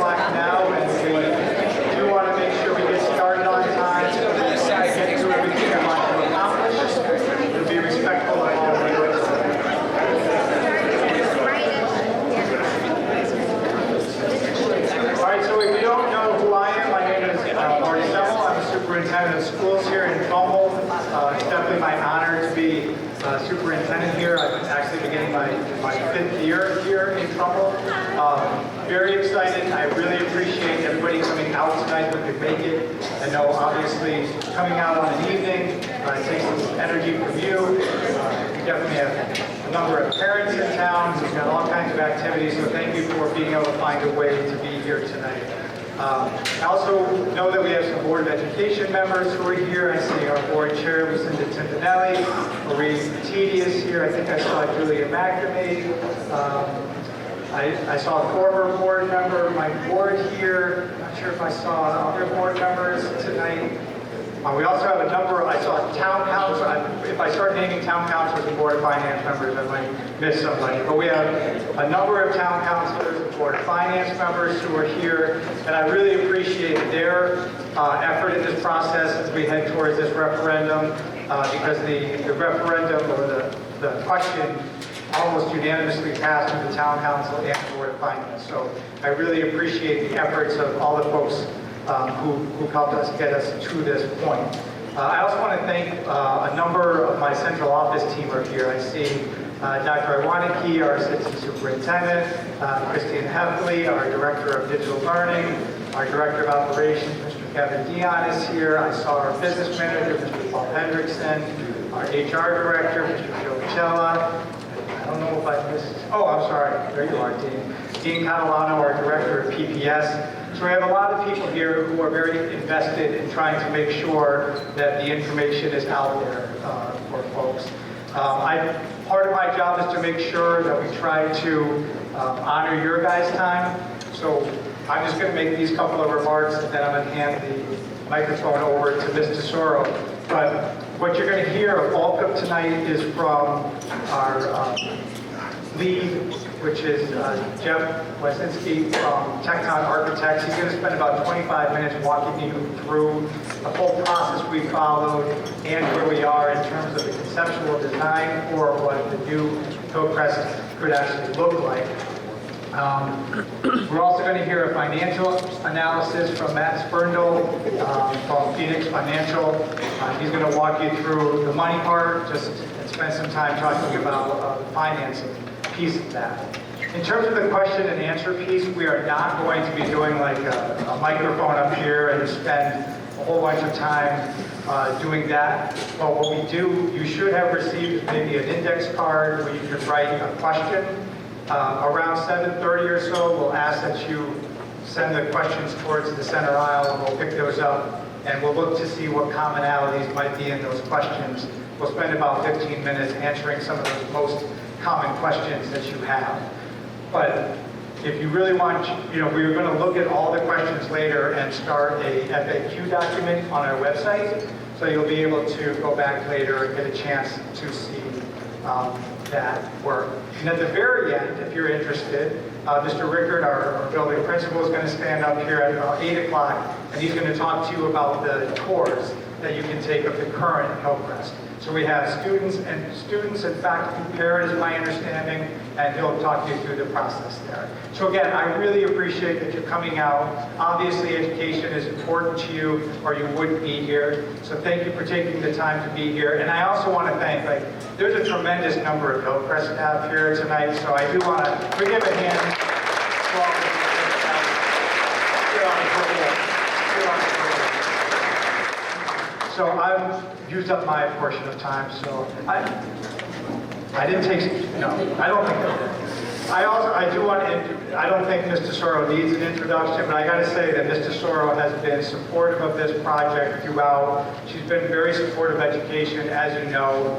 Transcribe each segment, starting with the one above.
o'clock now, and we do want to make sure we get started on time. Get through everything we want to accomplish, and be respectful of all of you. All right, so if you don't know who I am, my name is Marty Semmel. I'm the superintendent of schools here in Trumbull. It's definitely my honor to be superintendent here. I'm actually beginning my 5th year here in Trumbull. Very excited. I really appreciate everybody coming out tonight who could make it. I know obviously coming out on an evening takes some energy from you. We definitely have a number of parents in town. We've got all kinds of activities, so thank you for being able to find a way to be here tonight. I also know that we have some Board of Education members who are here. I see our board chair, Lucinda Tintinelli. Marie Petiti is here. I think I saw Julia McNamee. I saw a former board member, my board here. I'm not sure if I saw other board members tonight. We also have a number, I saw town council. If I start naming town councilors and board of finance members, I might miss somebody. But we have a number of town councilors and board of finance members who are here, and I really appreciate their effort in this process as we head towards this referendum, because the referendum or the question almost unanimously passed through the town council and the board of finance. So I really appreciate the efforts of all the folks who helped us get us to this point. I also want to thank a number of my central office team are here. I see Dr. Iwaniki, our assistant superintendent, Christine Heffley, our director of digital learning, our director of operations, Mr. Kevin Dion is here. I saw our business manager, Mr. Paul Hendrickson, our HR director, Mr. Joe Chella. I don't know if I missed, oh, I'm sorry, there you are, Dean. Dean Catalano, our director of PPS. So we have a lot of people here who are very invested in trying to make sure that the information is out there for folks. Part of my job is to make sure that we try to honor your guys' time. So I'm just going to make these couple of remarks, and then I'm going to hand the microphone over to Ms. Tesoro. But what you're going to hear, a bulk of tonight, is from our lead, which is Jeff Wasinski from Tecton Architects. He's going to spend about 25 minutes walking you through the whole process we followed and where we are in terms of the conceptual design for what the new Hillcrest could actually look like. We're also going to hear a financial analysis from Matt Spurndle from Phoenix Financial. He's going to walk you through the money part, just spend some time talking about the financing piece of that. In terms of the question and answer piece, we are not going to be doing like a microphone up here and spend a whole bunch of time doing that. But what we do, you should have received maybe an index card where you can write a question. Around 7:30 or so, we'll ask that you send the questions towards the center aisle, and we'll pick those up, and we'll look to see what commonalities might be in those questions. We'll spend about 15 minutes answering some of the most common questions that you have. But if you really want, we're going to look at all the questions later and start a FAQ document on our website, so you'll be able to go back later and get a chance to see that work. And at the very end, if you're interested, Mr. Rickard, our building principal, is going to stand up here at about 8 o'clock, and he's going to talk to you about the tours that you can take of the current Hillcrest. So we have students and faculty paired, is my understanding, and he'll talk you through the process there. So again, I really appreciate that you're coming out. Obviously, education is important to you, or you wouldn't be here. So thank you for taking the time to be here. And I also want to thank, there's a tremendous number of Hillcrest staff here tonight, so I do want to give a hand to all the staff here on the purple. So I've used up my portion of time, so I didn't take, no, I don't think I did. I don't think Ms. Tesoro needs an introduction, but I got to say that Ms. Tesoro has been supportive of this project throughout. She's been very supportive of education, as you know.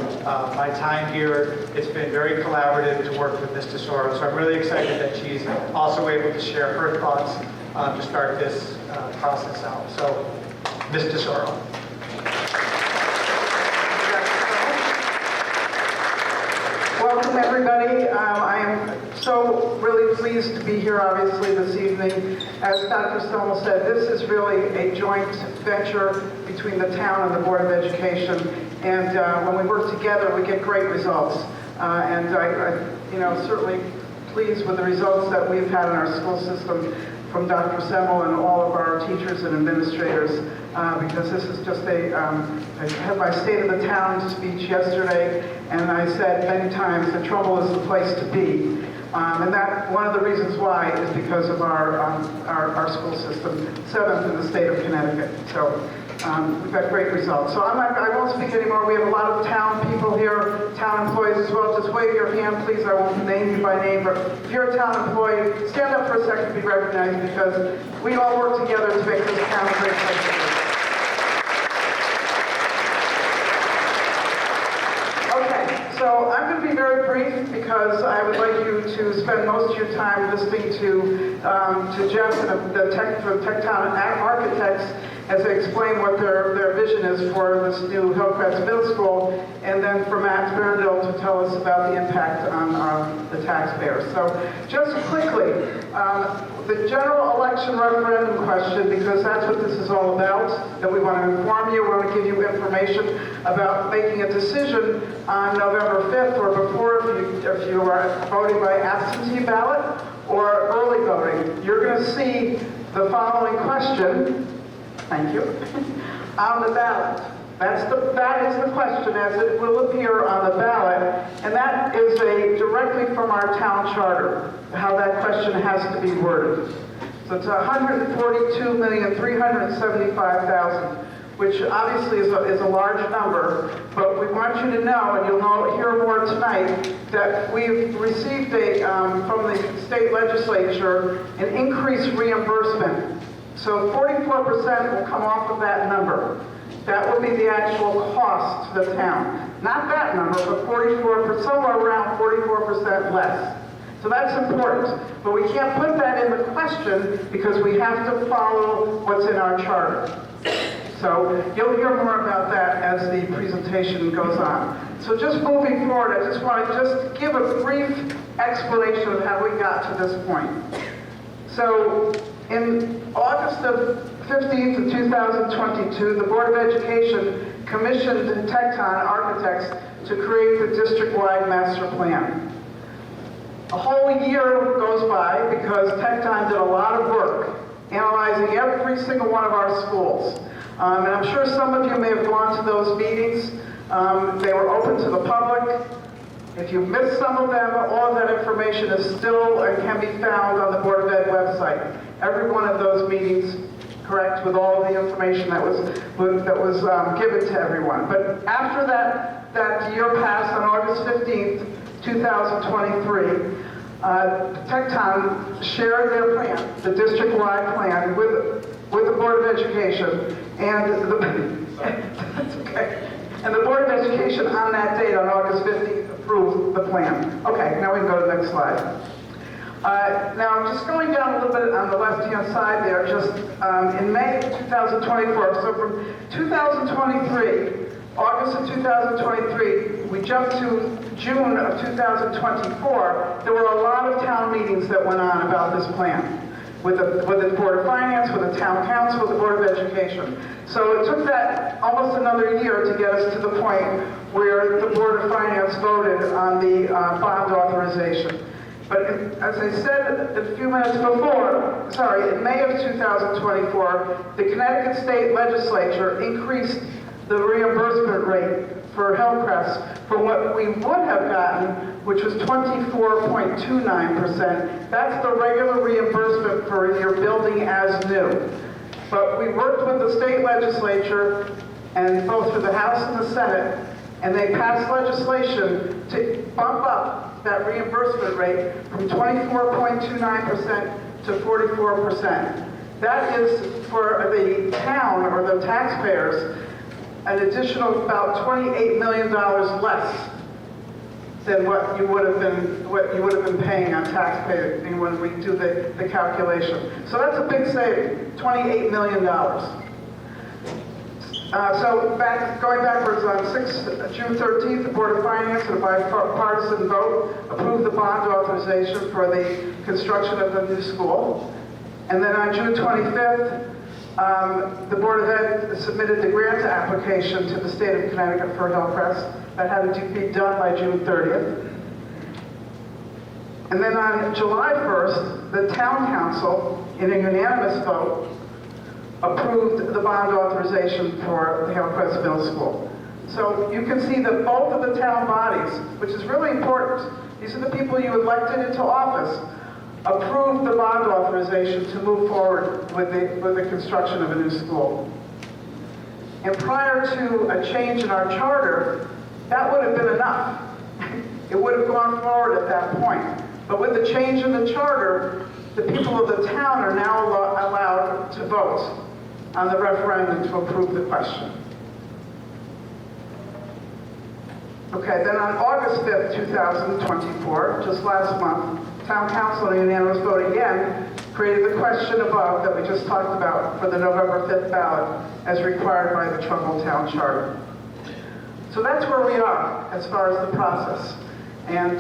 My time here, it's been very collaborative to work with Ms. Tesoro, so I'm really excited that she's also able to share her thoughts to start this process out. So, Ms. Tesoro. Well, welcome everybody. I am so really pleased to be here obviously this evening. As Dr. Stommel said, this is really a joint venture between the town and the Board of Education. And when we work together, we get great results. And I certainly pleased with the results that we've had in our school system from Dr. Semmel and all of our teachers and administrators, because this is just I had my State of the Town speech yesterday, and I said many times that Trumbull is the place to be. And that one of the reasons why is because of our school system, 7th in the state of Connecticut. So we've got great results. So I won't speak anymore. We have a lot of town people here, town employees as well. Just wave your hand, please. I won't name you by name, but if you're a town employee, stand up for a second to be recognized, because we all work together to make this town a great place to live. So I'm going to be very brief because I would like you to spend most of your time listening to Jeff and the Tecton architects as they explain what their vision is for this new Hillcrest Middle School, and then for Matt Berndl to tell us about the impact on the taxpayers. So just quickly, the general election referendum question, because that's what this is all about, that we want to inform you, we want to give you information about making a decision on November 5th or before, if you are voting by absentee ballot or early voting. You're going to see the following question, thank you, on the ballot. That is the question as it will appear on the ballot, and that is directly from our town charter, how that question has to be worded. So it's 142,375,000, which obviously is a large number, but we want you to know, and you'll hear more tonight, that we've received from the state legislature an increased reimbursement. So 44% will come off of that number. That will be the actual cost to the town. Not that number, but 44%, somewhere around 44% less. So that's important. But we can't put that in the question because we have to follow what's in our charter. So you'll hear more about that as the presentation goes on. So just moving forward, I just want to give a brief explanation of how we got to this point. So in August of 15th of 2022, the Board of Education commissioned Tecton architects to create the district-wide master plan. A whole year goes by because Tecton did a lot of work analyzing every single one of our schools. And I'm sure some of you may have gone to those meetings. They were open to the public. If you missed some of them, all of that information is still and can be found on the Board of Ed website. Every one of those meetings, correct, with all of the information that was given to everyone. But after that year passed on August 15th, 2023, Tecton shared their plan, the district-wide plan, with the Board of Education, and that's okay. And the Board of Education on that date, on August 15th, approved the plan. Okay, now we can go to the next slide. Now, just going down a little bit on the left-hand side there, just in May of 2024, so from 2023, August of 2023, we jumped to June of 2024, there were a lot of town meetings that went on about this plan. With the Board of Finance, with the Town Council, with the Board of Education. So it took that almost another year to get us to the point where the Board of Finance voted on the bond authorization. But as I said a few minutes before, in May of 2024, the Connecticut State Legislature increased the reimbursement rate for Hillcrest from what we would have gotten, which was 24.29%. That's the regular reimbursement for your building as new. But we worked with the state legislature, and both for the House and the Senate, and they passed legislation to bump up that reimbursement rate from 24.29% to 44%. That is for the town or the taxpayers an additional about $28 million less than what you would have been paying on taxpayers when we do the calculation. So that's a big saving, $28 million. Going backwards on June 13th, the Board of Finance, in a bipartisan vote, approved the bond authorization for the construction of the new school. And then on June 25th, the Board of Ed submitted the grant application to the state of Connecticut for Hillcrest. That had to be done by June 30th. And then on July 1st, the Town Council, in a unanimous vote, approved the bond authorization for the Hillcrest Middle School. So you can see that both of the town bodies, which is really important, these are the people you elected into office, approved the bond authorization to move forward with the construction of a new school. And prior to a change in our charter, that would have been enough. It would have gone forward at that point. But with the change in the charter, the people of the town are now allowed to vote on the referendum to approve the question. Okay, then on August 5th, 2024, just last month, Town Council, in a unanimous vote again, created the question above that we just talked about for the November 5th ballot as required by the Trumbull Town Charter. So that's where we are as far as the process. And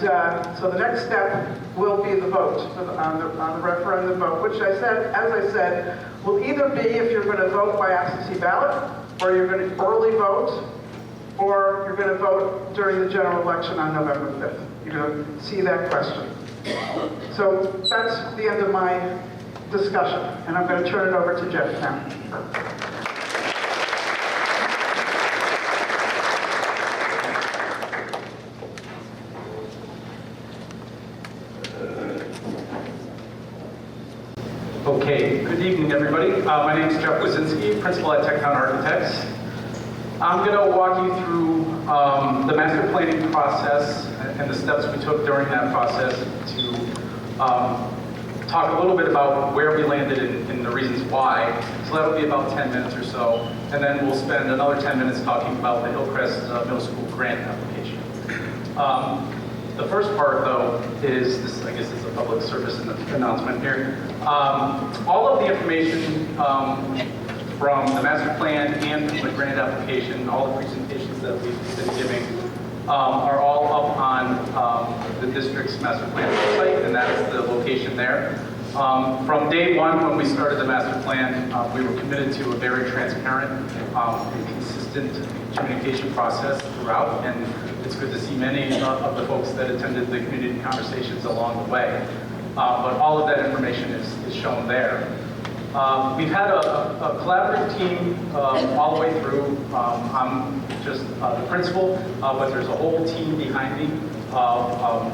so the next step will be the vote on the referendum vote, which as I said, will either be if you're going to vote by absentee ballot, or you're going to early vote, or you're going to vote during the general election on November 5th. You're going to see that question. So that's the end of my discussion, and I'm going to turn it over to Jeff now. Okay, good evening, everybody. My name is Jeff Wazinski, principal at Tech Town Architects. I'm going to walk you through the master planning process and the steps we took during that process to talk a little bit about where we landed and the reasons why. So that'll be about 10 minutes or so, and then we'll spend another 10 minutes talking about the Hillcrest Middle School grant application. The first part, though, is this. I guess it's a public service announcement here. All of the information from the master plan and from the grant application, all the presentations that we've been giving, are all up on the district's master plan website, and that is the location there. From day one, when we started the master plan, we were committed to a very transparent and consistent communication process throughout, and it's good to see many of the folks that attended the community conversations along the way. But all of that information is shown there. We've had a collaborative team all the way through. I'm just the principal, but there's a whole team behind me.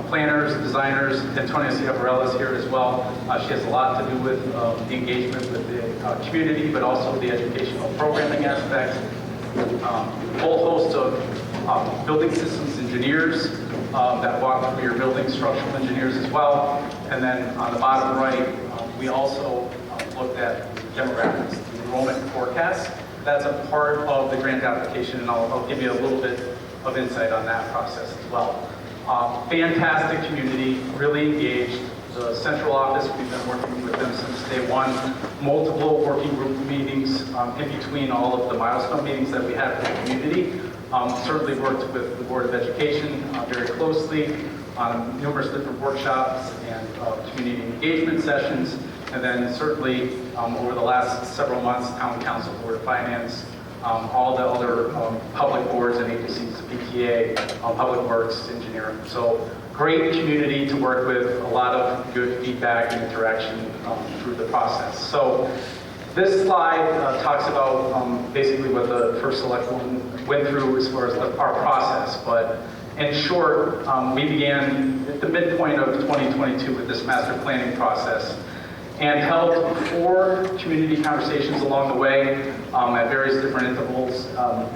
Planners, designers. Antonia Ciavarella is here as well. She has a lot to do with the engagement with the community, but also the educational programming aspects. A whole host of building systems engineers that walk through your building, structural engineers as well. And then on the bottom right, we also looked at demographics, the enrollment forecast. That's a part of the grant application, and I'll give you a little bit of insight on that process as well. Fantastic community, really engaged. The central office, we've been working with them since day one. Multiple working group meetings in between all of the milestone meetings that we had with the community. Certainly worked with the Board of Education very closely on numerous different workshops and community engagement sessions. And then certainly over the last several months, Town Council, Board of Finance, all the other public boards and agencies, PTA, Public Works, Engineering. So great community to work with, a lot of good feedback and interaction through the process. So this slide talks about basically what the first select one went through as far as our process. But in short, we began at the midpoint of 2022 with this master planning process, and held 4 community conversations along the way at various different intervals,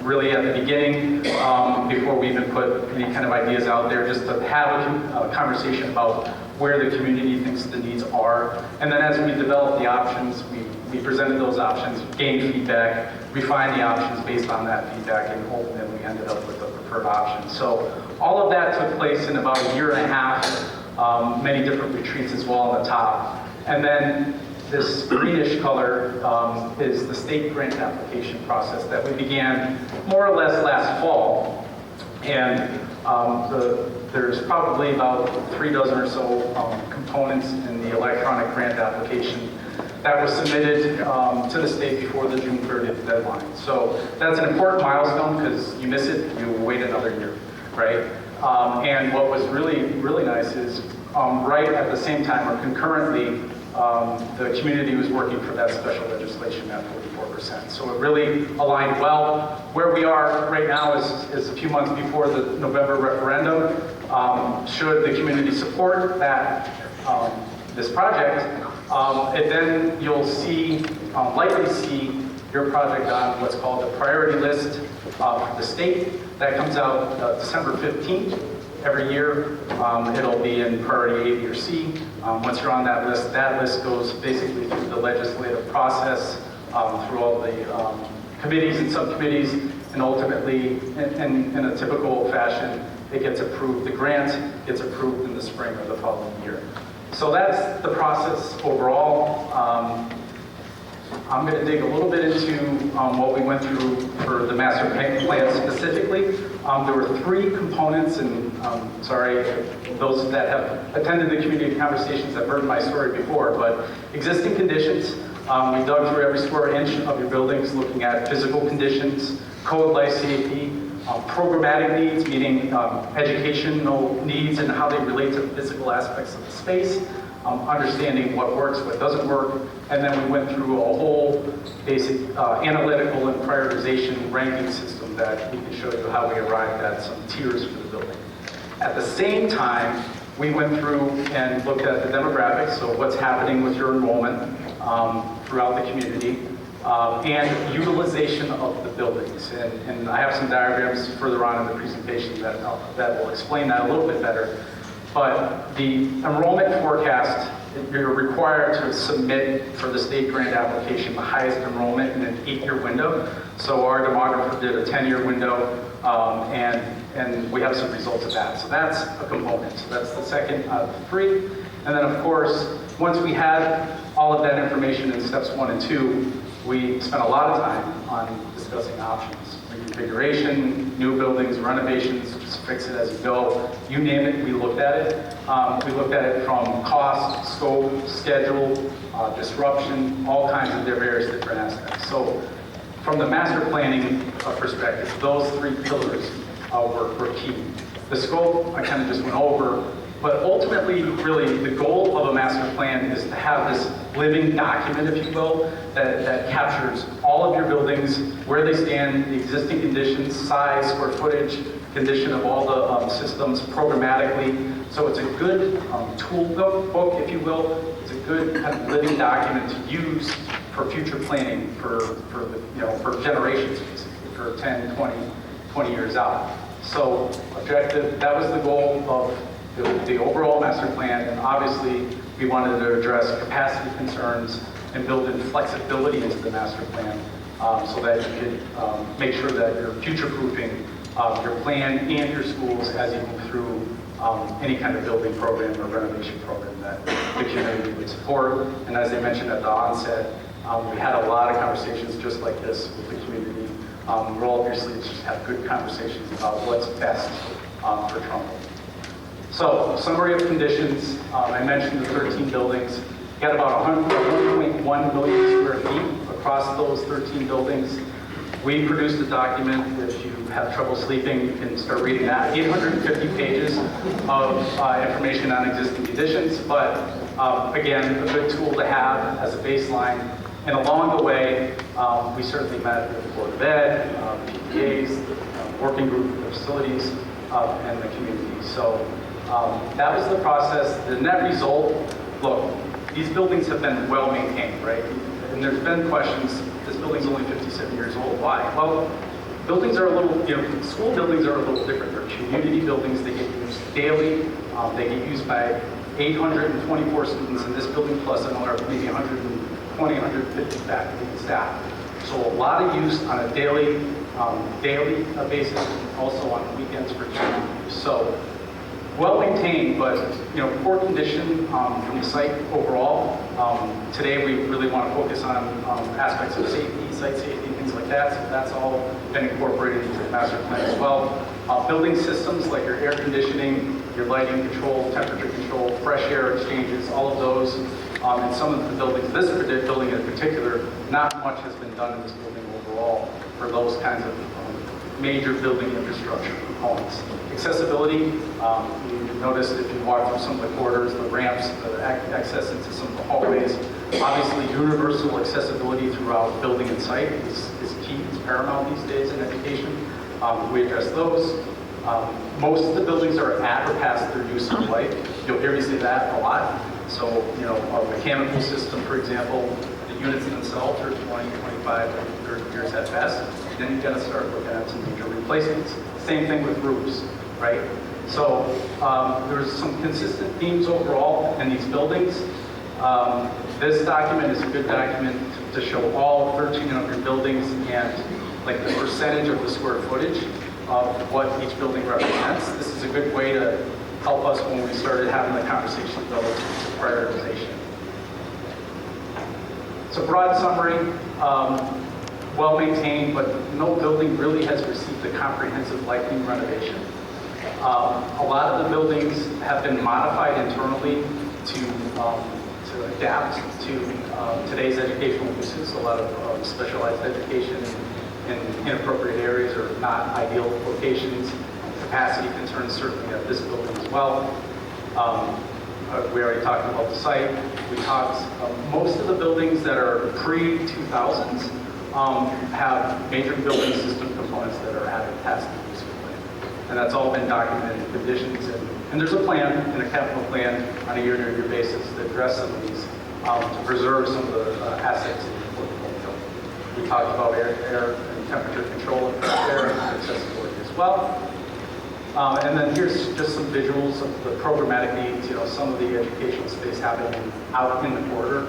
really at the beginning, before we even put any kind of ideas out there, just to have a conversation about where the community thinks the needs are. And then as we developed the options, we presented those options, gained feedback, refined the options based on that feedback, and ultimately ended up with the preferred option. So all of that took place in about a year and a half, many different retreats as well on the top. And then this greenish color is the state grant application process that we began more or less last fall. And there's probably about 3 dozen or so components in the electronic grant application that was submitted to the state before the June 30th deadline. So that's an important milestone, because you miss it, you wait another year, right? And what was really nice is right at the same time, or concurrently, the community was working for that special legislation at 44%. So it really aligned well. Where we are right now is a few months before the November referendum. Should the community support that this project, and then you'll likely see your project on what's called the priority list for the state. That comes out December 15th every year. It'll be in priority A, B, or C. Once you're on that list goes basically through the legislative process, through all the committees and subcommittees, and ultimately, in a typical fashion, it gets approved. The grant gets approved in the spring of the following year. So that's the process overall. I'm going to dig a little bit into what we went through for the master plan specifically. There were 3 components, and sorry, those that have attended the community conversations have heard my story before, but existing conditions. We dug through every square inch of your buildings, looking at physical conditions, code life safety, programmatic needs, meaning educational needs and how they relate to the physical aspects of the space, understanding what works, what doesn't work, and then we went through a whole basic analytical and prioritization ranking system that we can show you how we arrived at some tiers for the building. At the same time, we went through and looked at the demographics, so what's happening with your enrollment throughout the community, and utilization of the buildings. And I have some diagrams further on in the presentation that will explain that a little bit better. But the enrollment forecast, you're required to submit for the state grant application the highest enrollment in an 8-year window. So our demographer did a 10-year window, and we have some results of that. So that's a component. So that's the second of the 3. And then, of course, once we had all of that information in steps 1 and 2, we spent a lot of time on discussing options. Reconfiguration, new buildings, renovations, just fix it as you go. You name it, we looked at it. We looked at it from cost, scope, schedule, disruption, all kinds of their various different aspects. So from the master planning perspective, those 3 pillars were key. The scope, I kind of just went over, but ultimately, really, the goal of a master plan is to have this living document, if you will, that captures all of your buildings, where they stand, the existing conditions, size, square footage, condition of all the systems programmatically. So it's a good tool book, if you will. It's a good kind of living document to use for future planning for generations, basically, for 10, 20 years out. So objective, that was the goal of the overall master plan, and obviously we wanted to address capacity concerns and build in flexibility into the master plan so that you could make sure that you're future-proofing your plan and your schools as you move through any kind of building program or renovation program that the community would support. And as I mentioned at the onset, we had a lot of conversations just like this with the community. We'll obviously just have good conversations about what's best for Trumbull. So, summary of conditions. I mentioned the 13 buildings. You got about 1.1 million square feet across those 13 buildings. We produced a document. If you have trouble sleeping, you can start reading that. 850 pages of information on existing conditions, but again, a good tool to have as a baseline. And along the way, we certainly met with the Board of Ed, PTAs, the working group for facilities, and the community. So that was the process. The net result, look, these buildings have been well maintained, right? And there's been questions, this building's only 57 years old, why? Well, buildings are a little, school buildings are a little different. They're community buildings, they get used daily, they get used by 824 students in this building, plus another maybe 120, 150 faculty and staff. So a lot of use on a daily basis, and also on weekends for community use. So well maintained, but poor condition from the site overall. Today, we really want to focus on aspects of safety, site safety, things like that. So that's all been incorporated into the master plan as well. Building systems like your air conditioning, your lighting control, temperature control, fresh air exchanges, all of those. In some of the buildings, this building in particular, not much has been done in this building overall for those kinds of major building infrastructure components. Accessibility, you notice if you walk through some of the corridors, the ramps, the access into some of the hallways. Obviously, universal accessibility throughout building and site is key, it's paramount these days in education. We address those. Most of the buildings are at or past their useful life. You'll hear me say that a lot. So, you know, a mechanical system, for example, the units themselves are 20, 25, 30 years at best. Then you've got to start looking at some major replacements. Same thing with roofs, right? So there's some consistent themes overall in these buildings. This document is a good document to show all 1,300 buildings and like the percentage of the square footage of what each building represents. This is a good way to help us when we started having the conversation relative to prioritization. So broad summary, well maintained, but no building really has received a comprehensive lighting renovation. A lot of the buildings have been modified internally to adapt to today's educational uses. A lot of specialized education in inappropriate areas or not ideal locations. Capacity concerns certainly at this building as well. We already talked about the site. We talked, most of the buildings that are pre-2000s have major building system components that are at or past the useful life. And that's all been documented in conditions. And there's a plan and a capital plan on a year-to-year basis to address some of these, to preserve some of the assets in the portfolio. We talked about air and temperature control and fresh air and accessibility as well. And then here's just some visuals of the programmatic needs, you know, some of the educational space happening out in the corridor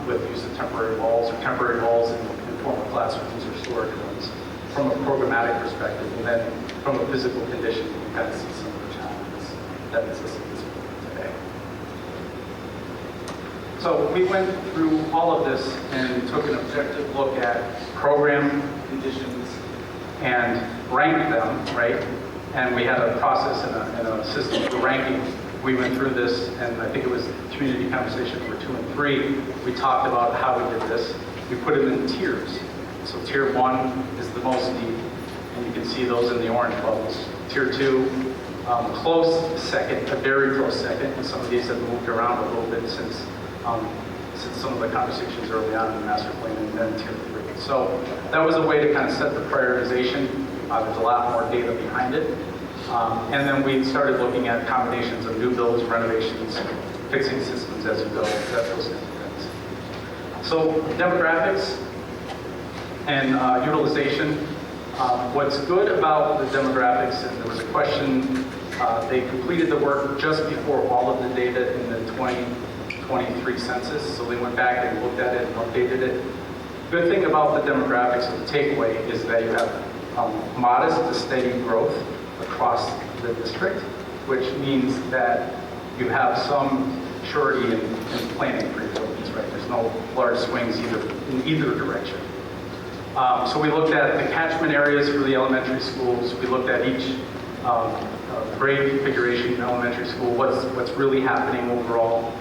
with use of temporary walls in formal classrooms or storage rooms from a programmatic perspective. And then from a physical condition, you kind of see some of the challenges that exist in this building today. So we went through all of this and took an objective look at program conditions and ranked them, right? And we had a process and a system for ranking. We went through this, and I think it was community conversation number 2 and 3. We talked about how we did this. We put them in tiers. So tier 1 is the most need, and you can see those in the orange bubbles. Tier 2, close second, a very close second, and some of these have moved around a little bit since some of the conversations early on in the master plan, and then tier 3. So that was a way to kind of set the prioritization. There's a lot more data behind it. And then we started looking at combinations of new builds, renovations, fixing systems as you go, those kinds of things. So demographics and utilization. What's good about the demographics, and there was a question, they completed the work just before all of the data in the 2023 census, so they went back and looked at it and updated it. Good thing about the demographics, or the takeaway, is that you have modest to steady growth across the district, which means that you have some surety in planning for your buildings, right? There's no large swings in either direction. So we looked at the catchment areas for the elementary schools. We looked at each grade configuration in elementary school, what's really happening overall.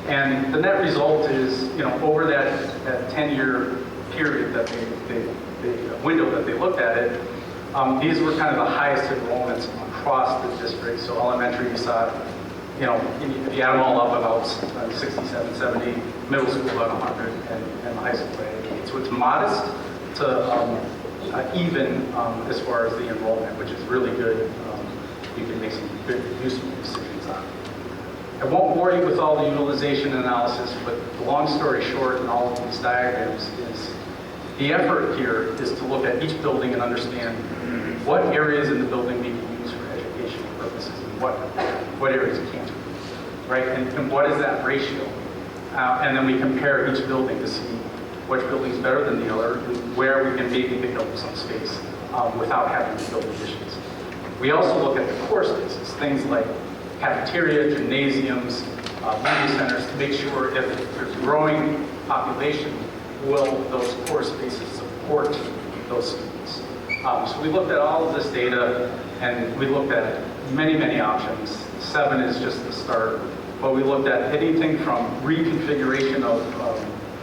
And the net result is, you know, over that 10-year period that the window that they looked at it, these were kind of the highest enrollments across the district. So elementary, you saw, you know, if you add them all up, about 67, 70, middle school about 100, and high school at 88. So it's modest to even as far as the enrollment, which is really good. You can make some good, useful decisions on. I won't bore you with all the utilization analysis, but the long story short in all of these diagrams is the effort here is to look at each building and understand what areas in the building need to be used for educational purposes and what areas can't, right? And what is that ratio? And then we compare each building to see which building is better than the other and where we can maybe pick up some space without having to build additions. We also look at the core spaces, things like cafeteria, gymnasiums, media centers, to make sure if there's growing population, will those core spaces support those students? So we looked at all of this data, and we looked at many, many options. 7 is just the start, but we looked at anything from reconfiguration of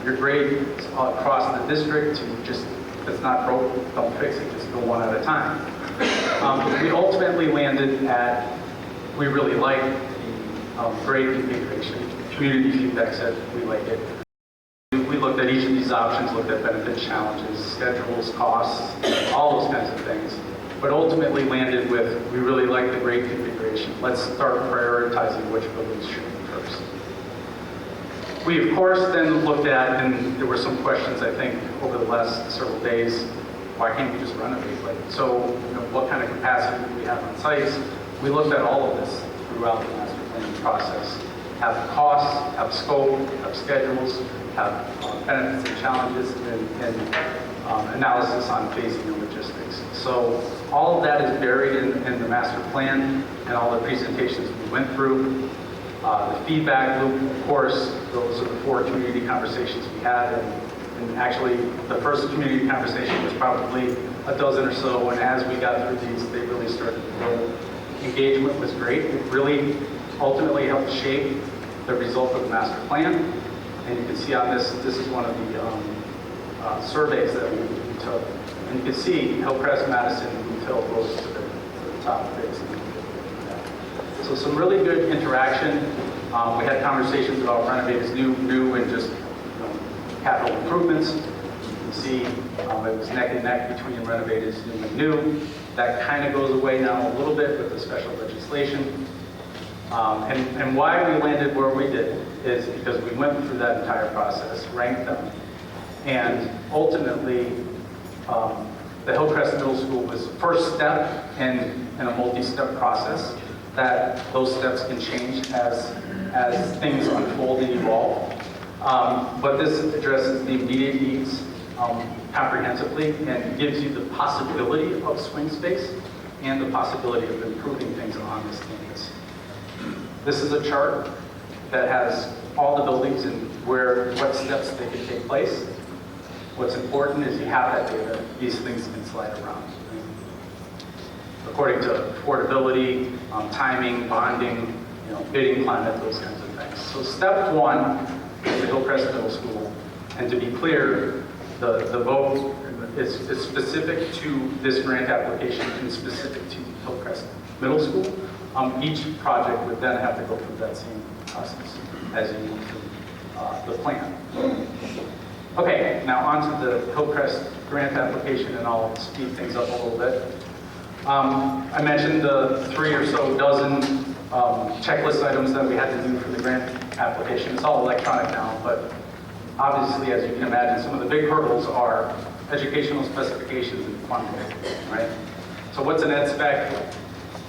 your grades across the district to just, if it's not broke, don't fix it, just go one at a time. We ultimately landed at, we really like the grade configuration. Community feedback said we like it. We looked at each of these options, looked at benefit challenges, schedules, costs, all those kinds of things. But ultimately landed with, we really like the grade configuration. Let's start prioritizing which buildings should be first. We, of course, then looked at, and there were some questions, I think, over the last several days, why can't we just renovate? So, what kind of capacity do we have on sites? We looked at all of this throughout the master planning process. Have costs, have scope, have schedules, have benefits and challenges, and analysis on phasing and logistics. So all of that is buried in the master plan and all the presentations we went through. The feedback loop, of course, those are the 4 community conversations we had. And actually, the first community conversation was probably a dozen or so, and as we got through these, they really started to build. Engagement was great. It really ultimately helped shape the result of the master plan. And you can see on this is one of the surveys that we took. And you can see Hillcrest, Madison, and Boothville rose to the top of this. So some really good interaction. We had conversations about renovators new and just capital improvements. You can see it was neck and neck between renovators new and new. That kind of goes away now a little bit with the special legislation. And why we landed where we did is because we went through that entire process, ranked them, and ultimately the Hillcrest Middle School was the first step in a multi-step process. That those steps can change as things unfold and evolve. But this addresses the immediate needs comprehensively and gives you the possibility of swing space and the possibility of improving things on this campus. This is a chart that has all the buildings and what steps they can take place. What's important is you have that data. These things can slide around. According to affordability, timing, bonding, bidding climate, those kinds of things. So step 1 is the Hillcrest Middle School. And to be clear, the vote is specific to this grant application and specific to Hillcrest Middle School. Each project would then have to go through that same process as you move through the plan. Okay, now on to the Hillcrest grant application, and I'll speed things up a little bit. I mentioned the 3 or so dozen checklist items that we had to do for the grant application. It's all electronic now, but obviously, as you can imagine, some of the big hurdles are educational specifications and funding, right? So what's an ed spec?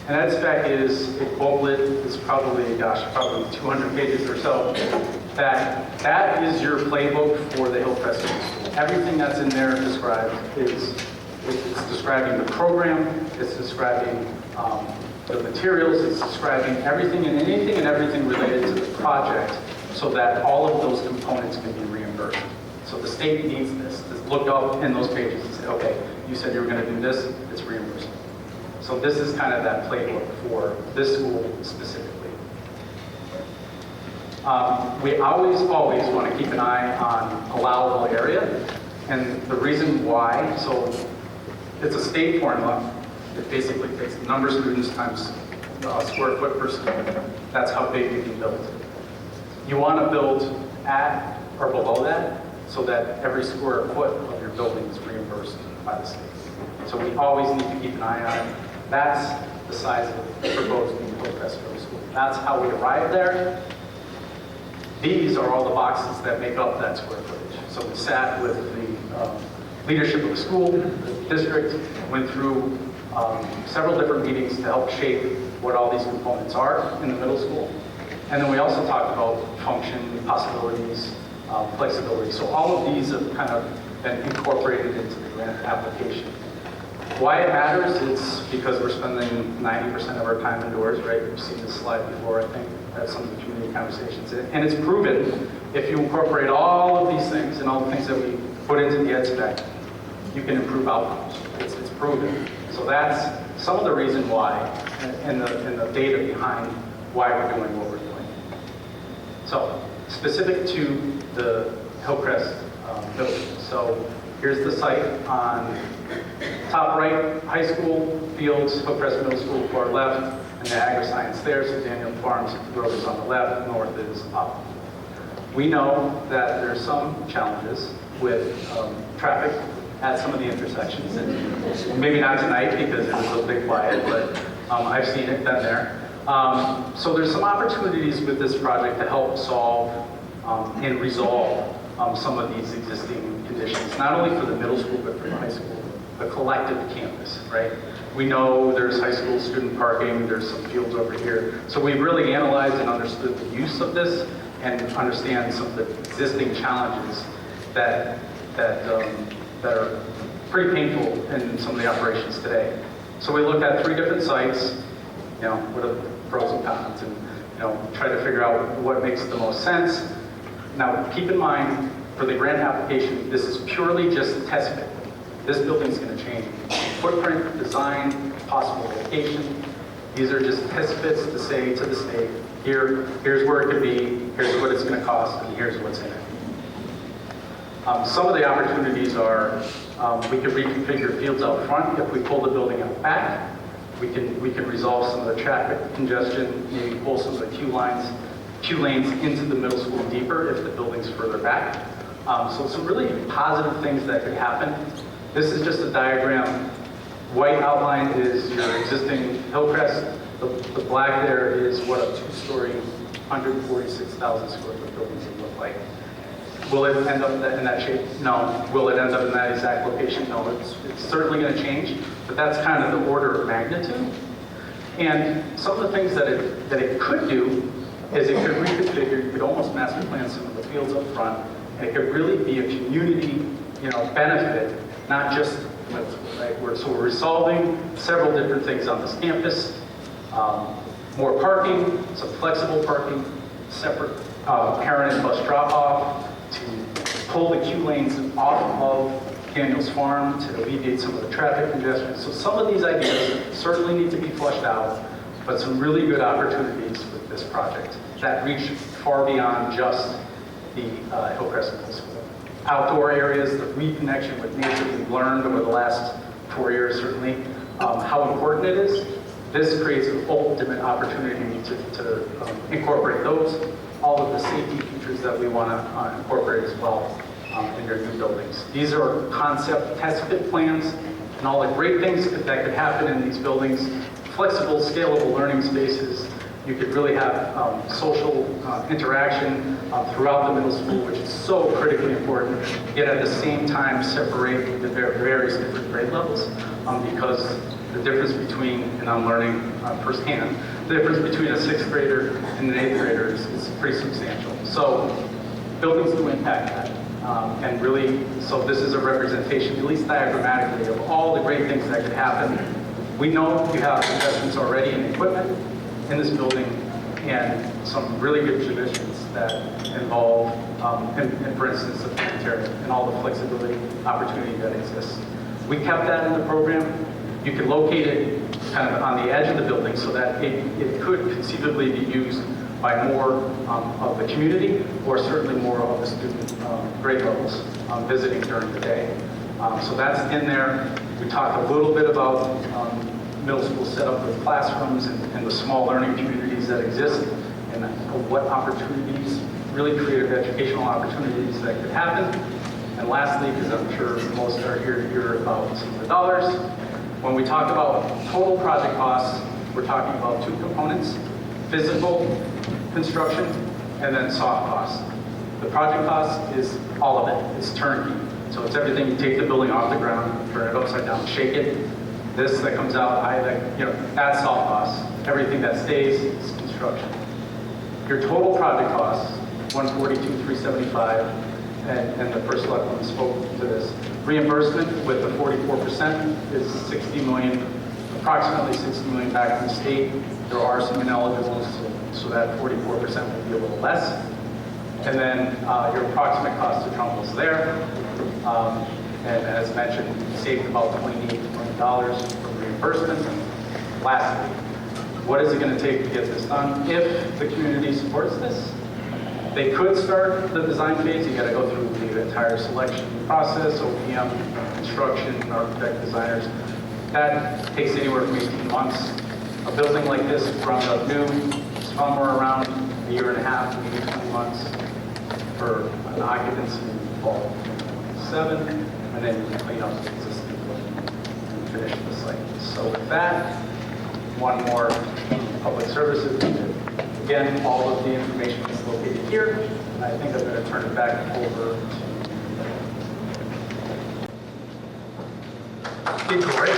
An ed spec is a booklet. It's probably 200 pages or so. That is your playbook for the Hillcrest School. Everything that's in there described it's describing the program, it's describing the materials, it's describing everything and anything and everything related to the project so that all of those components can be reimbursed. So the state needs this. Just look up in those pages and say, okay, you said you were going to do this, it's reimbursed. So this is kind of that playbook for this school specifically. We always want to keep an eye on allowable area. And the reason why, so it's a state formula. It basically takes the number of students times square foot per student. That's how big you can build. You want to build at or below that so that every square foot of your building is reimbursed by the state. So we always need to keep an eye on it. That's the size of the proposed new Hillcrest Middle School. That's how we arrived there. These are all the boxes that make up that square footage. So we sat with the leadership of the school, the district, went through several different meetings to help shape what all these components are in the middle school. And then we also talked about function, possibilities, flexibility. So all of these have kind of been incorporated into the grant application. Why it matters, it's because we're spending 90% of our time indoors, right? We've seen this slide before, I think. at some of the community conversations. And it's proven, if you incorporate all of these things and all the things that we put into the ed spec, you can improve outcomes. It's proven. So that's some of the reason why, and the data behind why we're doing what we're doing. So, specific to the Hillcrest building. So, here's the site on top right, high school, fields, Hillcrest Middle School, far left, and the agri-science there, so Daniel Farms Road is on the left, north is up. We know that there's some challenges with traffic at some of the intersections, and maybe not tonight because it was a bit quiet, but I've seen it, been there. So there's some opportunities with this project to help solve and resolve some of these existing conditions, not only for the middle school, but for the high school, the collective campus, right? We know there's high school student parking, there's some fields over here. So we really analyzed and understood the use of this and understand some of the existing challenges that are pretty painful in some of the operations today. So we looked at 3 different sites, you know, what are the pros and cons, and try to figure out what makes the most sense. Now, keep in mind, for the grant application, this is purely just a test bed. This building's going to change footprint, design, possible location. These are just test bits to say to the state, here's where it could be, here's what it's going to cost, and here's what's in it. Some of the opportunities are we could reconfigure fields out front if we pull the building out back. We can resolve some of the traffic congestion, maybe pull some of the queue lanes into the middle school deeper if the building's further back. So some really positive things that could happen. This is just a diagram. White outline is your existing Hillcrest. The black there is what a 2-story, 146,000 square foot building would look like. Will it end up in that shape? No. Will it end up in that exact location? No. It's certainly going to change, but that's kind of the order of magnitude. And some of the things that it could do is it could reconfigure. You could almost master plan some of the fields up front, and it could really be a community, benefit, not just middle school, right? So we're resolving several different things on this campus. More parking, some flexible parking, separate parent and bus drop-off, to pull the queue lanes off of Daniel's Farm to alleviate some of the traffic congestion. So some of these ideas certainly need to be fleshed out, but some really good opportunities with this project that reach far beyond just the Hillcrest Middle School. Outdoor areas, the reconnection with nature we've learned over the last 4 years certainly, how important it is. This creates an ultimate opportunity to incorporate those, all of the safety features that we want to incorporate as well in your new buildings. These are concept test fit plans and all the great things that could happen in these buildings. Flexible, scalable learning spaces. You could really have social interaction throughout the middle school, which is so critically important, yet at the same time separate the various different grade levels because the difference between, and I'm learning firsthand, the difference between a 6th grader and an 8th grader is pretty substantial. So buildings do impact that. And really, so this is a representation, at least diagrammatically, of all the great things that could happen. We know you have investments already in equipment in this building and some really good traditions that involve, and for instance, the planetarium and all the flexibility opportunity that exists. We kept that in the program. You can locate it kind of on the edge of the building so that it could conceivably be used by more of the community or certainly more of the student grade levels visiting during the day. So that's in there. We talked a little bit about middle school setup with classrooms and the small learning communities that exist and what opportunities, really creative educational opportunities that could happen. And lastly, because I'm sure most are here to hear about some of the dollars, when we talk about total project costs, we're talking about 2 components, physical construction and then soft costs. The project cost is all of it. It's turnkey. So it's everything. You take the building off the ground, turn it upside down, shake it. This that comes out, that's soft costs. Everything that stays is construction. Your total project costs, $142,375, and the first selectman spoke to this. Reimbursement with the 44% is $60,150,000. approximately $60 million back from the state. There are some ineligibles, so that 44% will be a little less. And then your approximate cost to Trumbull is there. And as mentioned, we saved about $28 million from reimbursement. Lastly, what is it going to take to get this done? If the community supports this, they could start the design phase. You got to go through the entire selection process, OPM, construction, architect, designers. That takes anywhere from 18 months. A building like this, ground up new, somewhere around a year and a half, maybe 20 months for an occupancy in fall 2027, and then you clean up the existing building and finish the site. So with that, one more public services. Again, all of the information is located here, and I think I'm going to turn it back over to Great.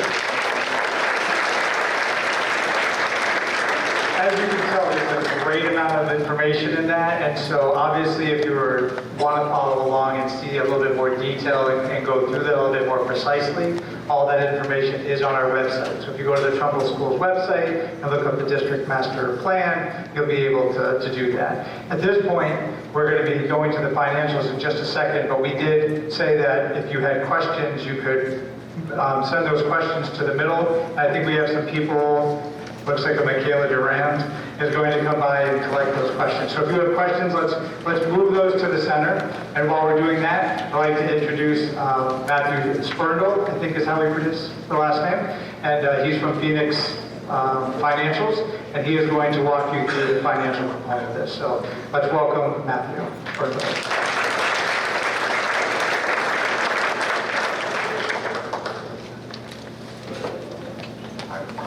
As you can tell, there's a great amount of information in that, and so obviously if you want to follow along and see a little bit more detail and go through that a little bit more precisely, all that information is on our website. So if you go to the Trumbull Schools website and look up the district master plan, you'll be able to do that. At this point, we're going to be going to the financials in just a second, but we did say that if you had questions, you could send those questions to the middle. I think we have some people. Looks like a Michaela Durand is going to come by and collect those questions. So if you have questions, let's move those to the center. And while we're doing that, I'd like to introduce Matthew Spurndle, I think is how we pronounce the last name. And he's from Phoenix Financials, and he is going to walk you through the financial component of this. So let's welcome Matthew Spurndle.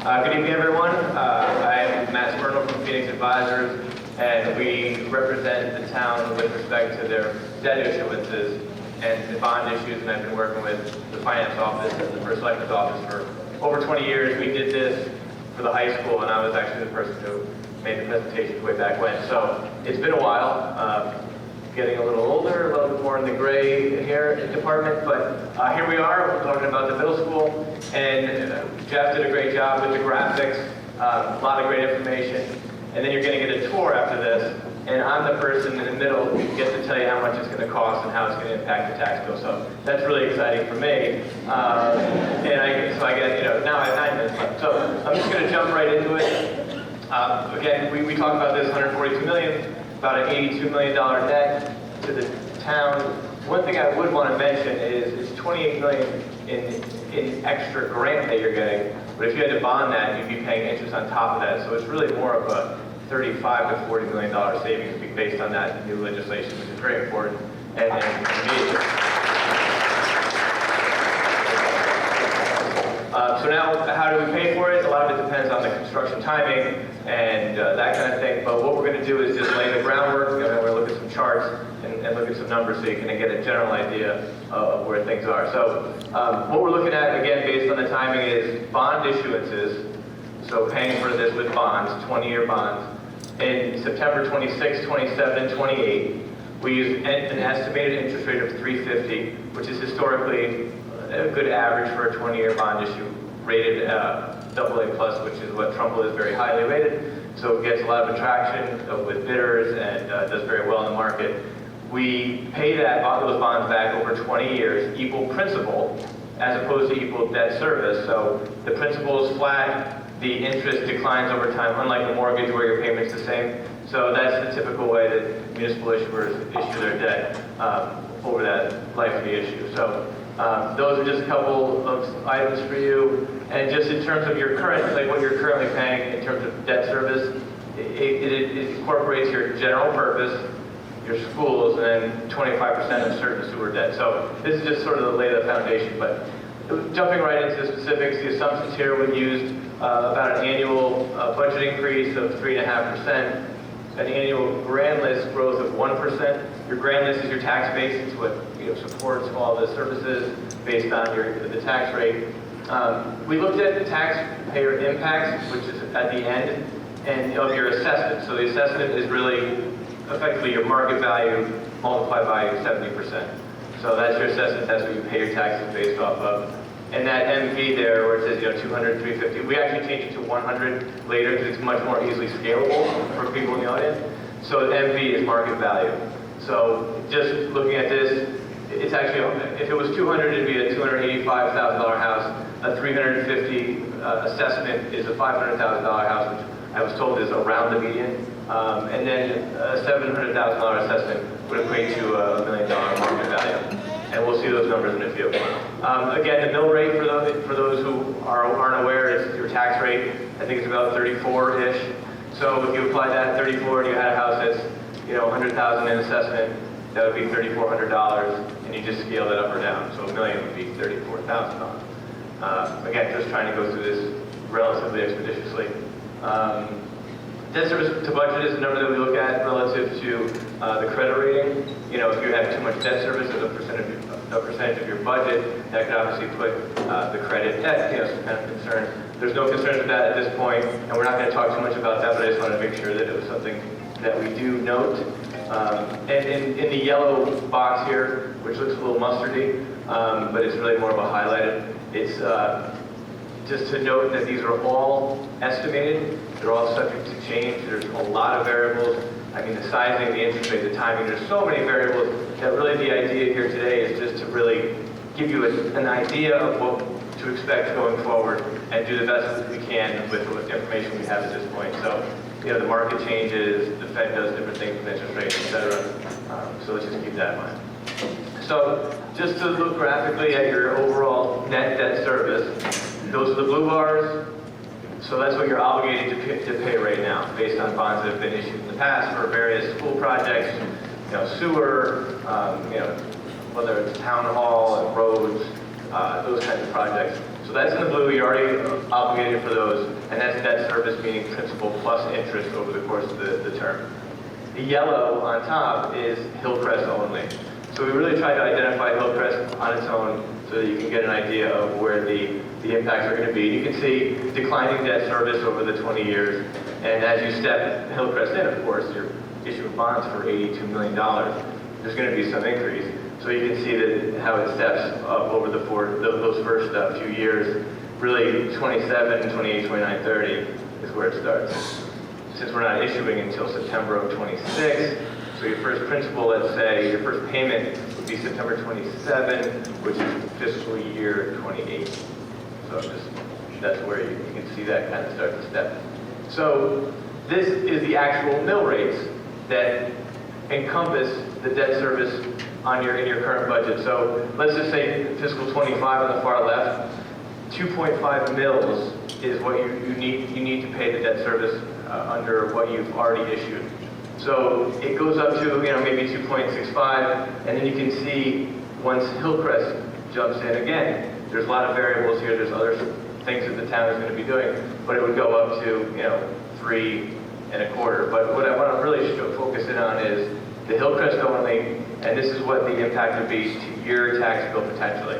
Good evening, everyone. I am Matt Spurndle from Phoenix Advisors, and we represent the town with respect to their debt issuances and the bond issues, and I've been working with the finance office and the first selectman's office for over 20 years. We did this for the high school, and I was actually the person who made the presentations way back when. So it's been a while. Getting a little older, a little bit more in the gray hair department, but here we are, we're talking about the middle school, and Jeff did a great job with the graphics, a lot of great information, and then you're going to get a tour after this, and I'm the person in the middle who gets to tell you how much it's going to cost and how it's going to impact the tax bill, so that's really exciting for me, and I get, now I have 9 minutes left, so I'm just going to jump right into it. Again, we talked about this $142 million, about an $82 million debt to the town. One thing I would want to mention is it's $28 million in extra grant that you're getting, but if you had to bond that, you'd be paying interest on top of that. So it's really more of a $35 to $40 million savings based on that new legislation, which is very important and immediate. So now, how do we pay for it? A lot of it depends on the construction timing and that kind of thing, but what we're going to do is just lay the groundwork. We're going to look at some charts and look at some numbers so you can get a general idea of where things are. So what we're looking at, again, based on the timing, is bond issuances, so paying for this with bonds, 20-year bonds. In September 26, 27, and 28, we use an estimated interest rate of 3.50, which is historically a good average for a 20-year bond issue, rated AA+, which is what Trumbull is, very highly rated. So it gets a lot of attraction with bidders and does very well in the market. We pay those bonds back over 20 years, equal principal, as opposed to equal debt service. So the principal is flat, the interest declines over time, unlike a mortgage where your payment's the same. So that's the typical way that municipal issuers issue their debt over that life of the issue. So those are just a couple of items for you. And just in terms of your current, like what you're currently paying in terms of debt service, it incorporates your general purpose, your schools, and then 25% of certain sewer debt. So this is just sort of the lay of the foundation. But jumping right into the specifics, the assumptions here would use about an annual budget increase of 3.5%, an annual grand list growth of 1%. Your grand list is your tax base. It's what supports all the services based on the tax rate. We looked at the taxpayer impacts, which is at the end, and of your assessment. So the assessment is really effectively your market value multiplied by 70%. So that's your assessment. That's what you pay your taxes based off of. And that MV there, where it says 200, 350, we actually changed it to 100 later because it's much more easily scalable for people in the audience. So the MV is market value. So just looking at this, it's actually, if it was 200, it'd be a $285,000 house. A 350 assessment is a $500,000 house, which I was told is around the median. And then a $700,000 assessment would equate to $1 million market value. And we'll see those numbers in a few. Again, the mill rate for those who aren't aware is your tax rate. I think it's about 34-ish. So if you apply that 34 and you had a house that's $100,000 in assessment, that would be $3,400, and you just scale that up or down. So $1 million would be $34,000. Again, just trying to go through this relatively expeditiously. Debt service to budget is a number that we look at relative to the credit rating. If you have too much debt service as a percentage of your budget, that could obviously put the credit at some kind of concern. There's no concerns with that at this point, and we're not going to talk too much about that, but I just wanted to make sure that it was something that we do note. And in the yellow box here, which looks a little mustardy, but it's really more of a highlighted, it's just to note that these are all estimated. They're all subject to change. There's a lot of variables. I mean, the sizing, the interest rate, the timing, there's so many variables that really the idea here today is just to really give you an idea of what to expect going forward and do the best that we can with the information we have at this point. So, the market changes, the Fed does different things with interest rates, et cetera. So let's just keep that in mind. So just to look graphically at your overall net debt service, those are the blue bars. So that's what you're obligated to pay right now, based on bonds that have been issued in the past for various school projects, sewer, whether it's town hall and roads, those kinds of projects. So that's in the blue. You're already obligated for those, and that's debt service, meaning principal plus interest over the course of the term. The yellow on top is Hillcrest only. So we really try to identify Hillcrest on its own so that you can get an idea of where the impacts are going to be. You can see declining debt service over the 20 years, and as you step Hillcrest in, of course, you're issuing bonds for $82 million. There's going to be some increase. So you can see that how it steps up over those first few years. Really, 27, 28, 29, 30 is where it starts. Since we're not issuing until September of 26, so your first principal, let's say, your first payment would be September 27, which is fiscal year 28. So that's where you can see that kind of start to step. So this is the actual mill rates that encompass the debt service in your current budget. So let's just say fiscal 25 on the far left, 2.5 mils is what you need to pay the debt service under what you've already issued. So it goes up to maybe 2.65, and then you can see once Hillcrest jumps in again, there's a lot of variables here. There's other things that the town is going to be doing, but it would go up to 3.25. But what I want to really focus in on is the Hillcrest only, and this is what the impact would be to your tax bill potentially.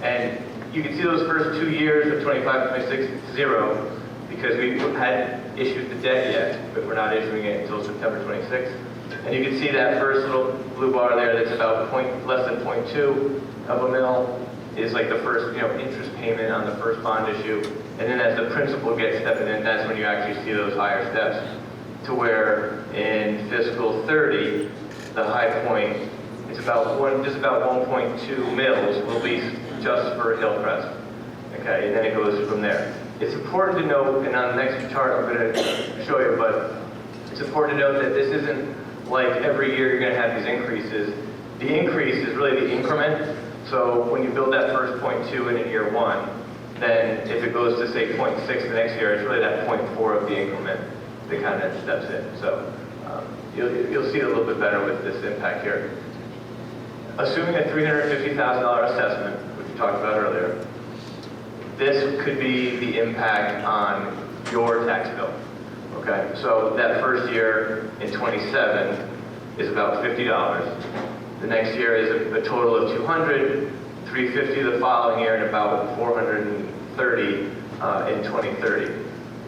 And you can see those first 2 years of 25, 26, 0, because we hadn't issued the debt yet, but we're not issuing it until September 26th. And you can see that first little blue bar there that's about less than 0.2 of a mil is like the first interest payment on the first bond issue. And then as the principal gets stepping in, that's when you actually see those higher steps to where in fiscal 30, the high point is just about 1.2 mils will be just for Hillcrest. Okay, and then it goes from there. It's important to note, and on the next chart I'm going to show you, but it's important to note that this isn't like every year you're going to have these increases. The increase is really the increment. So when you build that first 0.2 in year 1, then if it goes to say 0.6 the next year, it's really that 0.4 of the increment that kind of steps in. So you'll see it a little bit better with this impact here. Assuming a $350,000 assessment, which we talked about earlier, this could be the impact on your tax bill. Okay, so that first year in 27 is about $50. The next year is a total of $200, $350 the following year, and about $430 in 2030.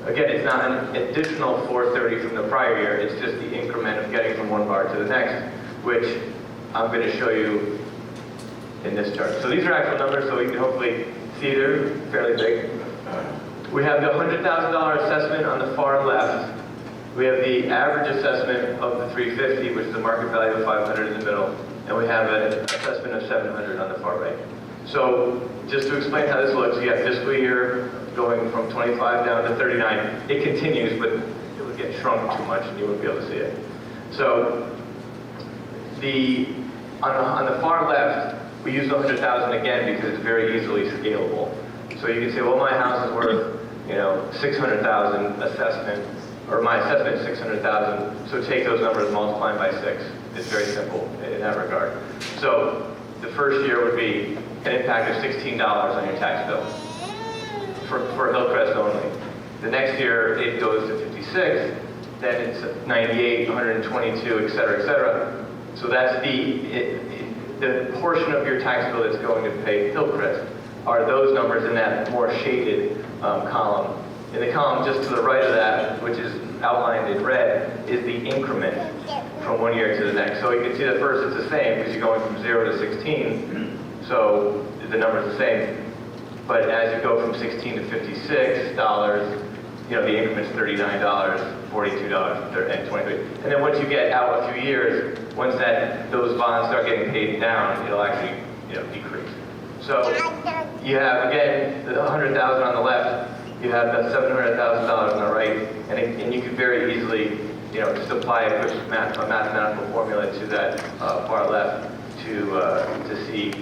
Again, it's not an additional $430 from the prior year, it's just the increment of getting from one bar to the next, which I'm going to show you in this chart. So these are actual numbers, so you can hopefully see they're fairly big. We have the $100,000 assessment on the far left. We have the average assessment of the 350, which is the market value of 500 in the middle, and we have an assessment of 700 on the far right. So just to explain how this looks, you have fiscal year going from 25 down to 39. It continues, but it would get shrunk too much and you wouldn't be able to see it. So on the far left, we use the 100,000 again because it's very easily scalable. So you can say, well, my house is worth, 600,000 assessment, or my assessment is 600,000. So take those numbers, multiply them by 6. It's very simple in that regard. So the first year would be an impact of $16 on your tax bill for Hillcrest only. The next year it goes to 56, then it's 98, 122, et cetera, et cetera. So that's the portion of your tax bill that's going to pay Hillcrest are those numbers in that more shaded column. In the column just to the right of that, which is outlined in red, is the increment from one year to the next. So you can see that first it's the same because you're going from 0 to 16, so the number's the same. But as you go from 16 to $56, the increment's $39, $42, and $23. And then once you get out a few years, once those bonds start getting paid down, it'll actually decrease. So you have, again, the $100,000 on the left, you have the $700,000 on the right, and you can very easily, just apply a quick mathematical formula to that far left to see,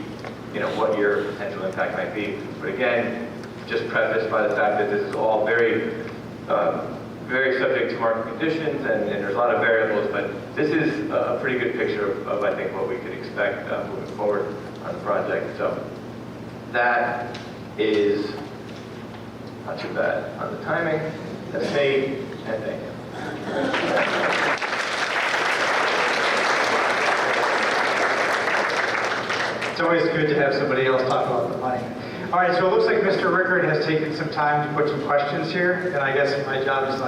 what your potential impact might be. But again, just prefaced by the fact that this is all very, very subject to market conditions, and there's a lot of variables. But this is a pretty good picture of I think, what we could expect moving forward on the project. So that is not too bad on the timing. That's me, and thank you. It's always good to have somebody else talk about the money. All right, so it looks like Mr. Rickard has taken some time to put some questions here, and I guess my job is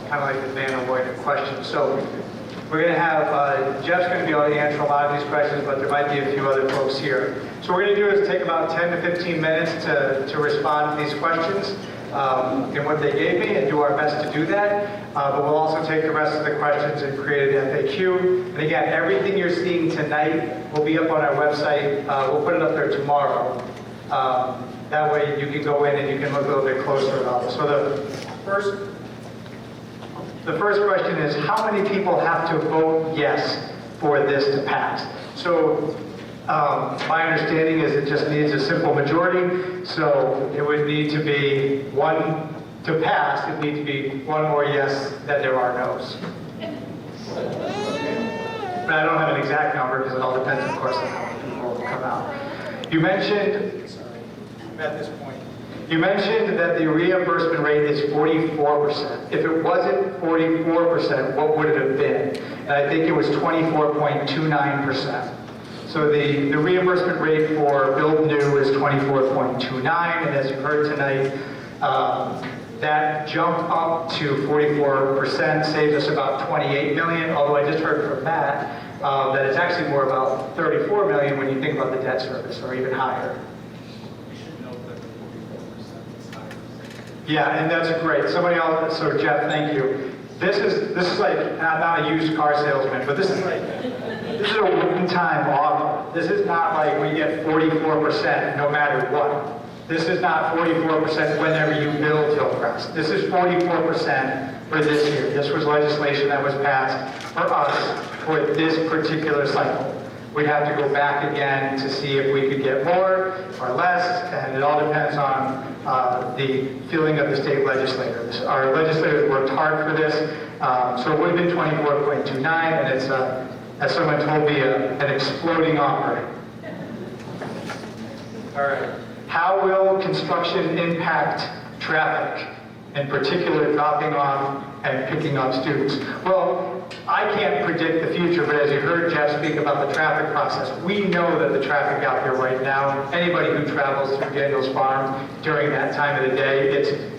kind of like the man avoiding questions. So we're going to have, Jeff's going to be able to answer a lot of these questions, but there might be a few other folks here. So what we're going to do is take about 10 to 15 minutes to respond to these questions in what they gave me, and do our best to do that. But we'll also take the rest of the questions and create an FAQ. And again, everything you're seeing tonight will be up on our website. We'll put it up there tomorrow. That way you can go in and you can look a little bit closer at all. So the first question is, how many people have to vote yes for this to pass? So my understanding is it just needs a simple majority. So it would need to be one to pass. It needs to be one more yes than there are no's. But I don't have an exact number because it all depends, of course, on how many people come out. You mentioned, at this point, you mentioned that the reimbursement rate is 44%. If it wasn't 44%, what would it have been? And I think it was 24.29%. So the reimbursement rate for build new is 24.29, and as you heard tonight, that jump up to 44% saves us about $28 million, although I just heard from Matt that it's actually more about $34 million when you think about the debt service, or even higher. Yeah, and that's great. Somebody else, so Jeff, thank you. This is like, I'm not a used car salesman, but this is a one-time offer. This is not like we get 44% no matter what. This is not 44% whenever you build Hillcrest. This is 44% for this year. This was legislation that was passed for us for this particular cycle. We'd have to go back again to see if we could get more or less, and it all depends on the feeling of the state legislators. Our legislators worked hard for this, so it would have been 24.29, and it's, as someone told me, an exploding offer. All right. How will construction impact traffic, in particular dropping off and picking up students? Well, I can't predict the future, but as you heard Jeff speak about the traffic process, we know that the traffic out there right now, anybody who travels through Daniels Farm during that time of the day,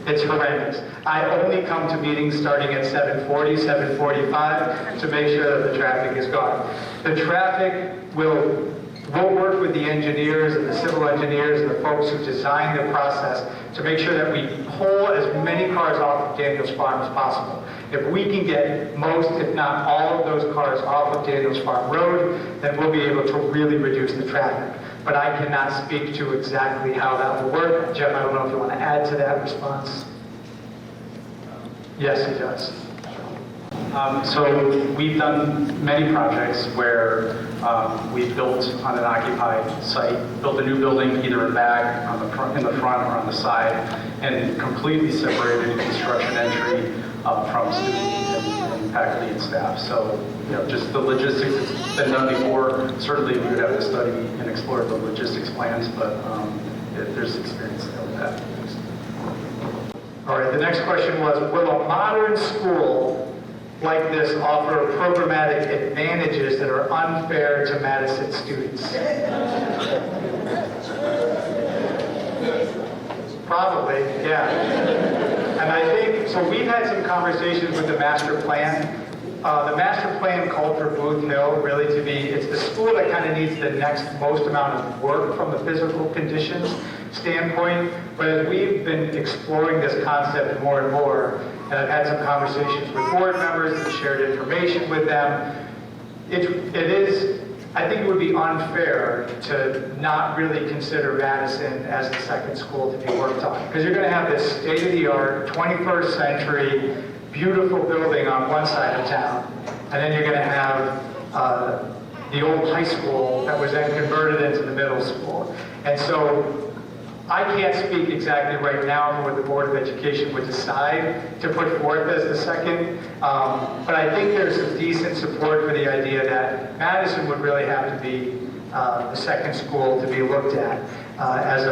it's horrendous. I only come to meetings starting at 7:40, 7:45 to make sure that the traffic is gone. The traffic we'll work with with the engineers and the civil engineers and the folks who designed the process to make sure that we pull as many cars off of Daniels Farm as possible. If we can get most, if not all of those cars off of Daniels Farm Road, then we'll be able to really reduce the traffic. But I cannot speak to exactly how that will work. Jeff, I don't know if you want to add to that response. Yes, he does. So we've done many projects where we've built on an occupied site, built a new building either in back, in the front, or on the side, and completely separated construction entry from students and faculty and staff. So, just the logistics, it's been done before. Certainly, we would have to study and explore the logistics plans, but there's experience there with that. All right, the next question was, will a modern school like this offer programmatic advantages that are unfair to Madison students? Probably, yeah. And I think, so we've had some conversations with the master plan. The master plan called for Booth Hill really to be, it's the school that kind of needs the next most amount of work from the physical conditions standpoint. But as we've been exploring this concept more and more, and I've had some conversations with board members and shared information with them, it is, I think it would be unfair to not really consider Madison as the second school to be worked on. Because you're going to have this state-of-the-art, 21st century, beautiful building on one side of town, and then you're going to have the old high school that was then converted into the middle school. And so I can't speak exactly right now for what the Board of Education would decide to put forth as the second, but I think there's some decent support for the idea that Madison would really have to be the second school to be looked at as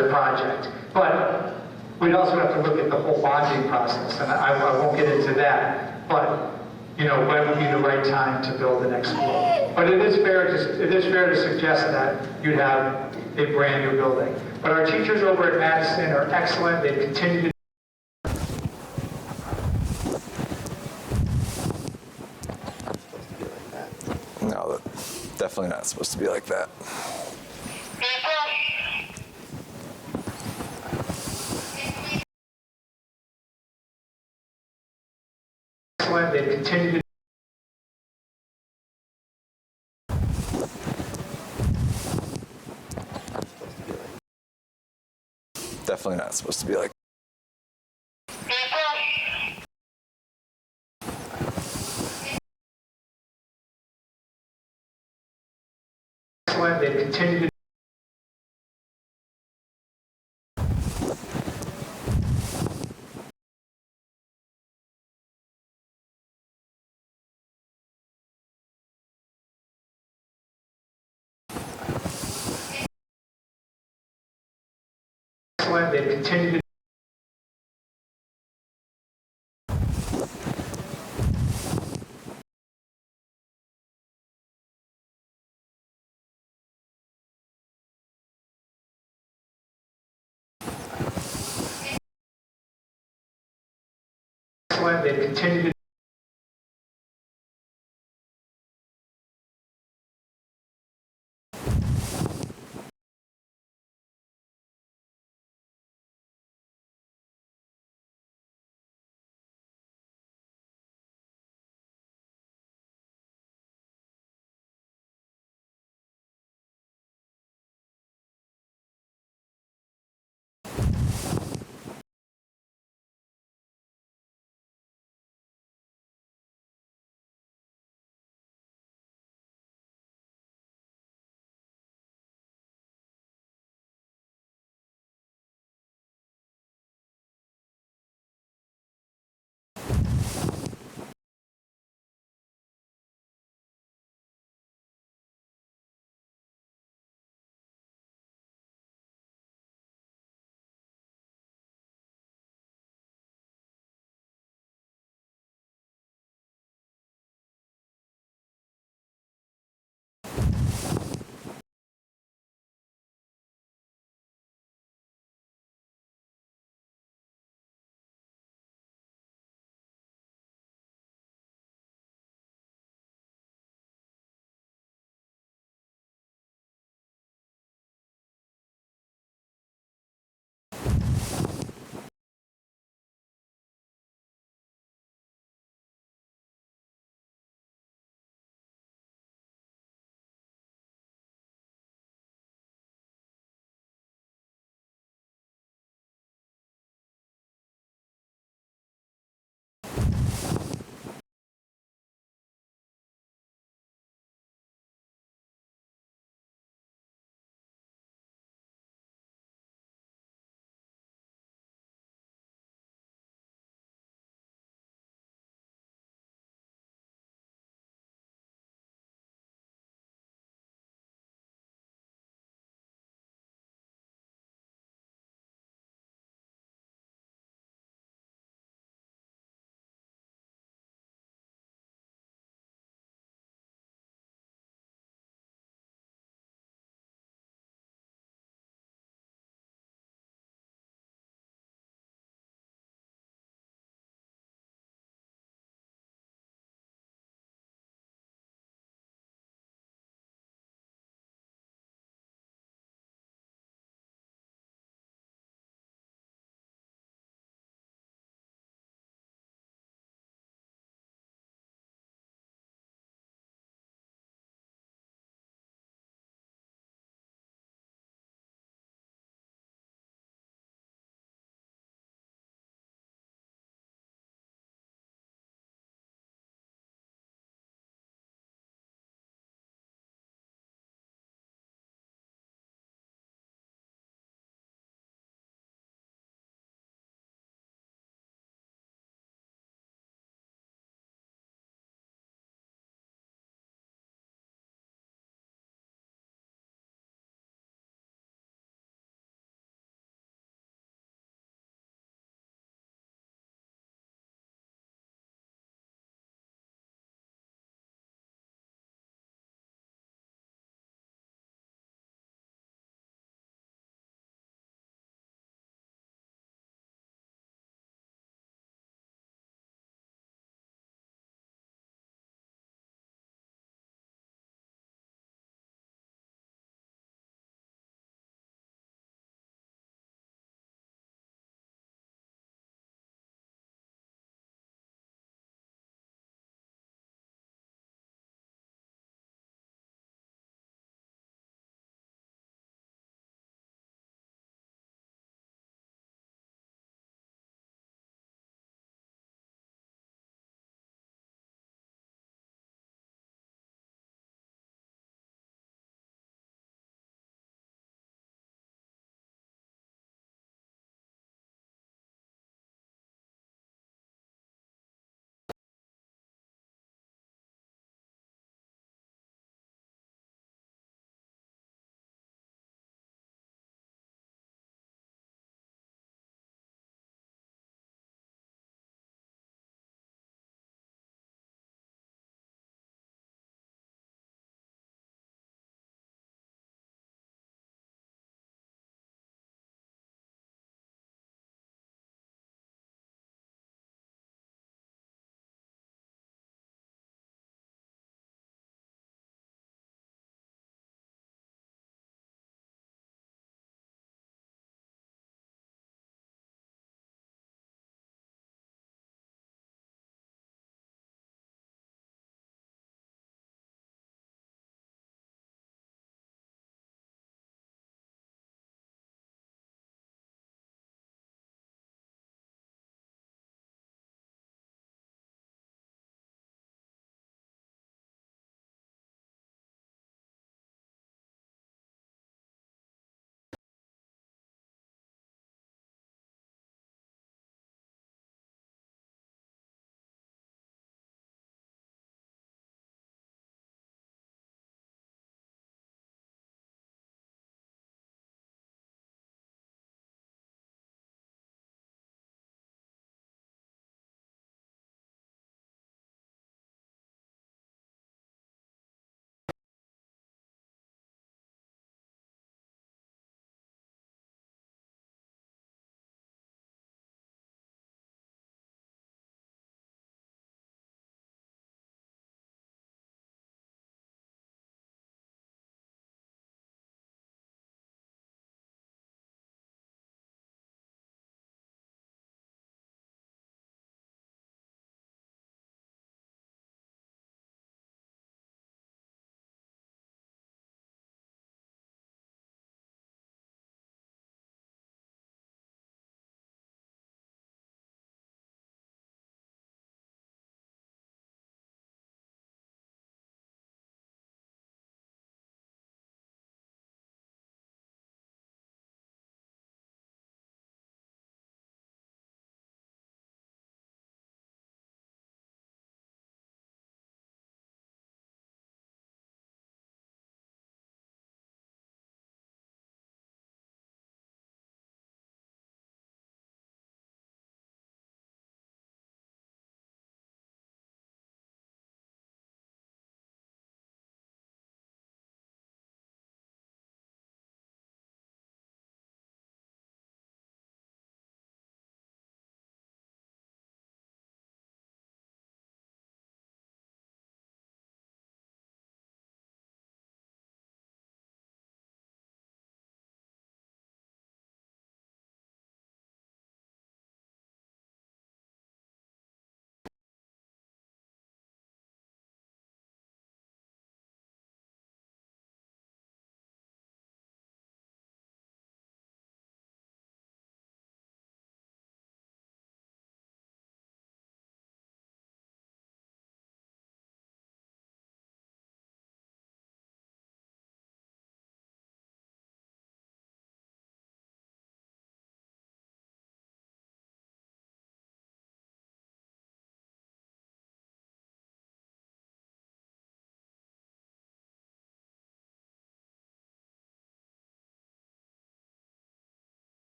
a project. But we'd also have to look at the whole bonding process, and I won't get into that. But when would be the right time to build the next school? But it is fair to suggest that you'd have a brand new building. But our teachers over at Madison are excellent. They continue to No, definitely not supposed to be like that. excellent. They continue to Definitely not supposed to be like excellent. They continue to excellent. They continue to excellent. They continue to